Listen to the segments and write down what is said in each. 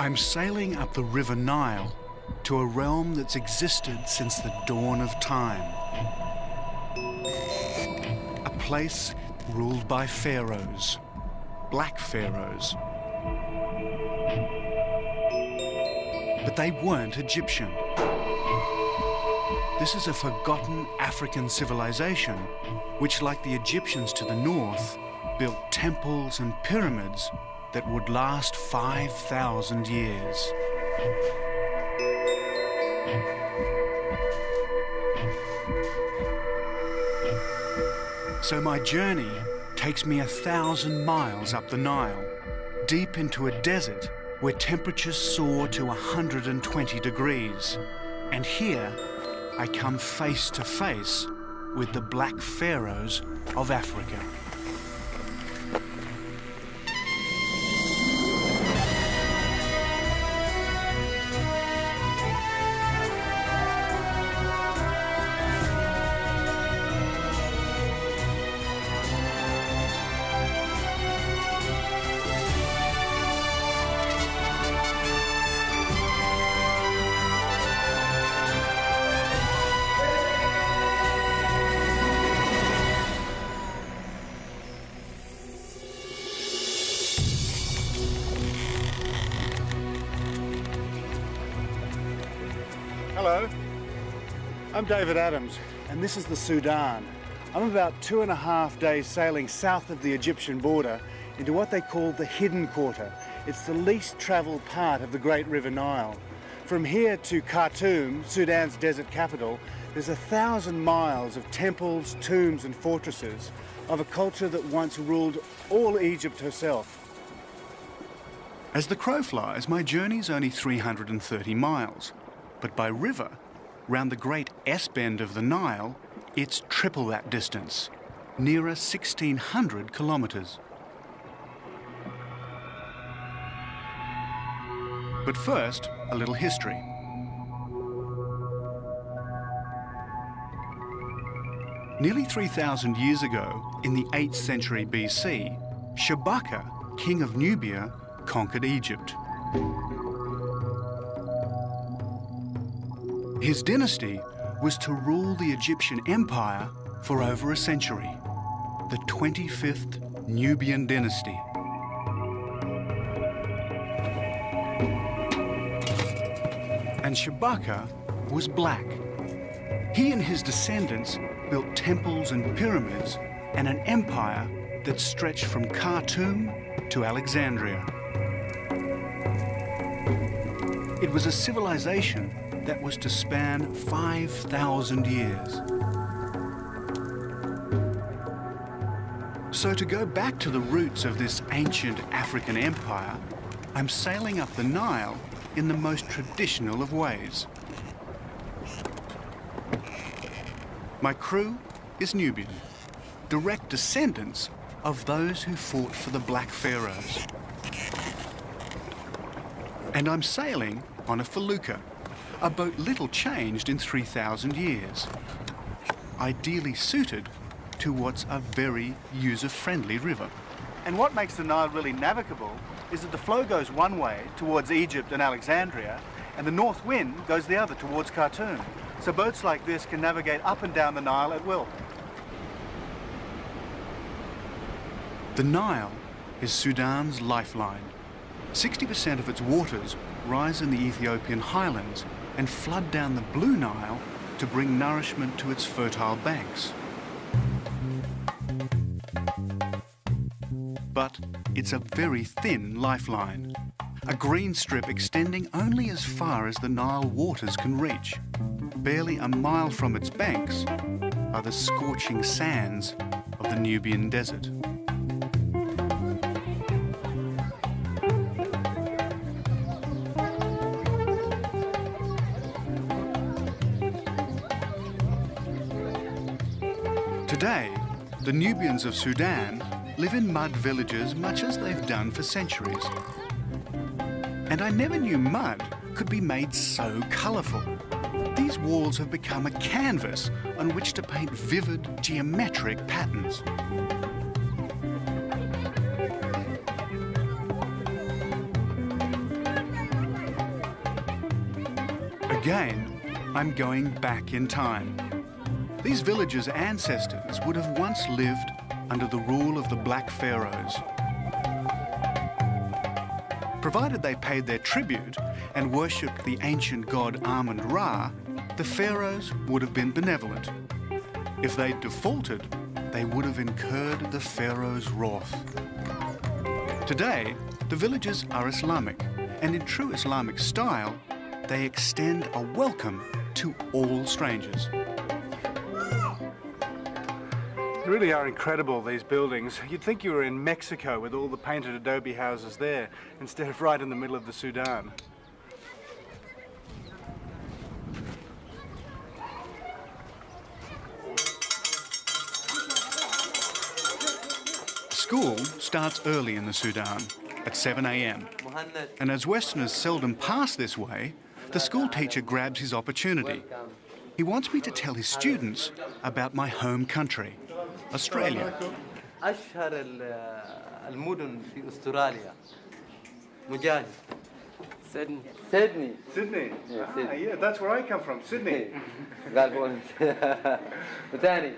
I'm sailing up the River Nile to a realm that's existed since the dawn of time. A place ruled by pharaohs, black pharaohs. But they weren't Egyptian. This is a forgotten African civilization which, like the Egyptians to the north, built temples and pyramids that would last 5,000 years. So my journey takes me 1,000 miles up the Nile, deep into a desert where temperatures soar to 120 degrees. And here I come face to face with the black pharaohs of Africa. Hello, I'm David Adams, and this is the Sudan. I'm about 2.5 days sailing south of the Egyptian border into what they call the Hidden Quarter. It's the least travelled part of the Great River Nile. From here to Khartoum, Sudan's desert capital, there's 1,000 miles of temples, tombs and fortresses of a culture that once ruled all Egypt herself. As the crow flies, my journey's only 330 miles. But by river, round the great S-bend of the Nile, it's triple that distance, nearer 1,600 kilometres. But first, a little history. Nearly 3,000 years ago, in the 8th century BC, Shabaka, king of Nubia, conquered Egypt. His dynasty was to rule the Egyptian Empire for over a century, the 25th Nubian dynasty. And Shabaka was black. He and his descendants built temples and pyramids and an empire that stretched from Khartoum to Alexandria. It was a civilization that was to span 5,000 years. So to go back to the roots of this ancient African empire, I'm sailing up the Nile in the most traditional of ways. My crew is Nubian, direct descendants of those who fought for the Black Pharaohs. And I'm sailing on a felucca, a boat little changed in 3,000 years, ideally suited to what's a very user-friendly river. And what makes the Nile really navigable is that the flow goes one way towards Egypt and Alexandria, and the north wind goes the other towards Khartoum. So boats like this can navigate up and down the Nile at will. The Nile is Sudan's lifeline. 60% of its waters rise in the Ethiopian highlands and flood down the Blue Nile to bring nourishment to its fertile banks. But it's a very thin lifeline, a green strip extending only as far as the Nile waters can reach. Barely a mile from its banks are the scorching sands of the Nubian desert. Today, the Nubians of Sudan live in mud villages much as they've done for centuries. And I never knew mud could be made so colourful. These walls have become a canvas on which to paint vivid geometric patterns. Again, I'm going back in time. These villagers' ancestors would have once lived under the rule of the Black Pharaohs. Provided they paid their tribute and worshipped the ancient god Amun-Ra, the pharaohs would have been benevolent. If they'd defaulted, they would have incurred the pharaoh's wrath. Today, the villages are Islamic, and in true Islamic style, they extend a welcome to all strangers. They really are incredible, these buildings. You'd think you were in Mexico with all the painted adobe houses there, instead of right in the middle of the Sudan. School starts early in the Sudan, at 7 a.m. And as Westerners seldom pass this way, the school teacher grabs his opportunity. He wants me to tell his students about my home country, Australia. أشهر المدن في أستراليا مجاهد Sydney. Sydney? Sydney. Yeah, that's where I come from, Sydney. وثاني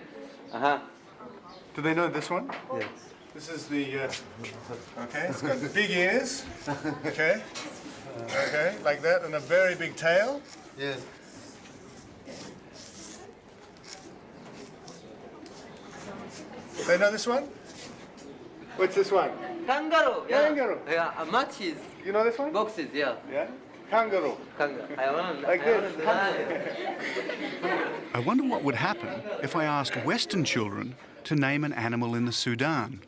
Do they know this one? Yes. This is the, okay, it's got big ears, okay, like that, and a very big tail. Yes. They know this one? What's this one? Kangaroo. Yeah. Kangaroo. Yeah, matches. You know this one? Boxes. Yeah. Yeah? Kangaroo. Like this. I wonder what would happen if I asked Western children to name an animal in the Sudan.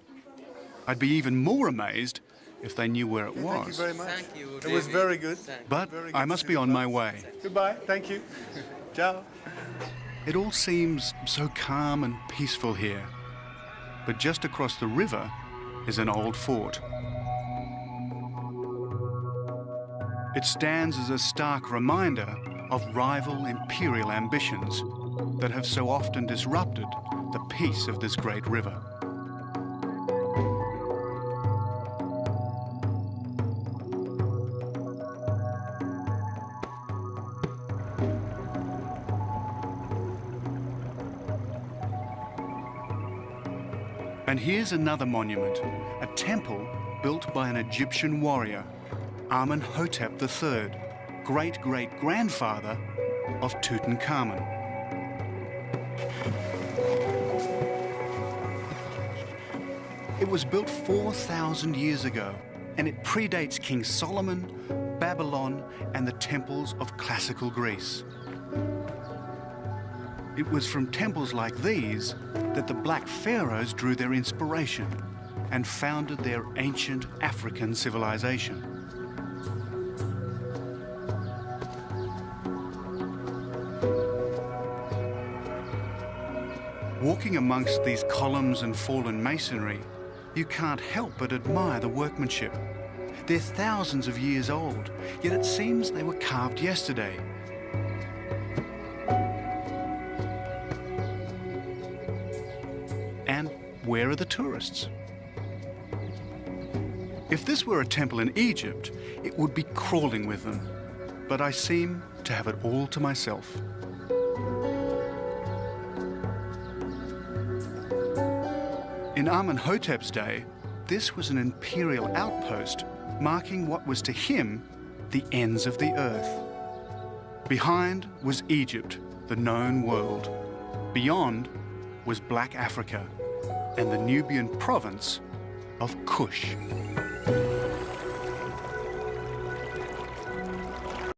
I'd be even more amazed if they knew where it was. Thank you very much. Thank you, It was very good. But Very good I to must see be you on my both. way. Goodbye. Thank you. Ciao. It all seems so calm and peaceful here. But just across the river is an old fort. It stands as a stark reminder of rival imperial ambitions that have so often disrupted the peace of this great river. And here's another monument, a temple built by an Egyptian warrior, Amenhotep III, great-great-grandfather of Tutankhamun. It was built 4,000 years ago, and it predates King Solomon, Babylon, and the temples of classical Greece. It was from temples like these that the Black Pharaohs drew their inspiration and founded their ancient African civilization. Walking amongst these columns and fallen masonry, you can't help but admire the workmanship. They're thousands of years old, yet it seems they were carved yesterday. And where are the tourists? If this were a temple in Egypt, it would be crawling with them. But I seem to have it all to myself. In Amenhotep's day, this was an imperial outpost marking what was to him the ends of the earth. Behind was Egypt, the known world. Beyond was Black Africa and the Nubian province of Kush.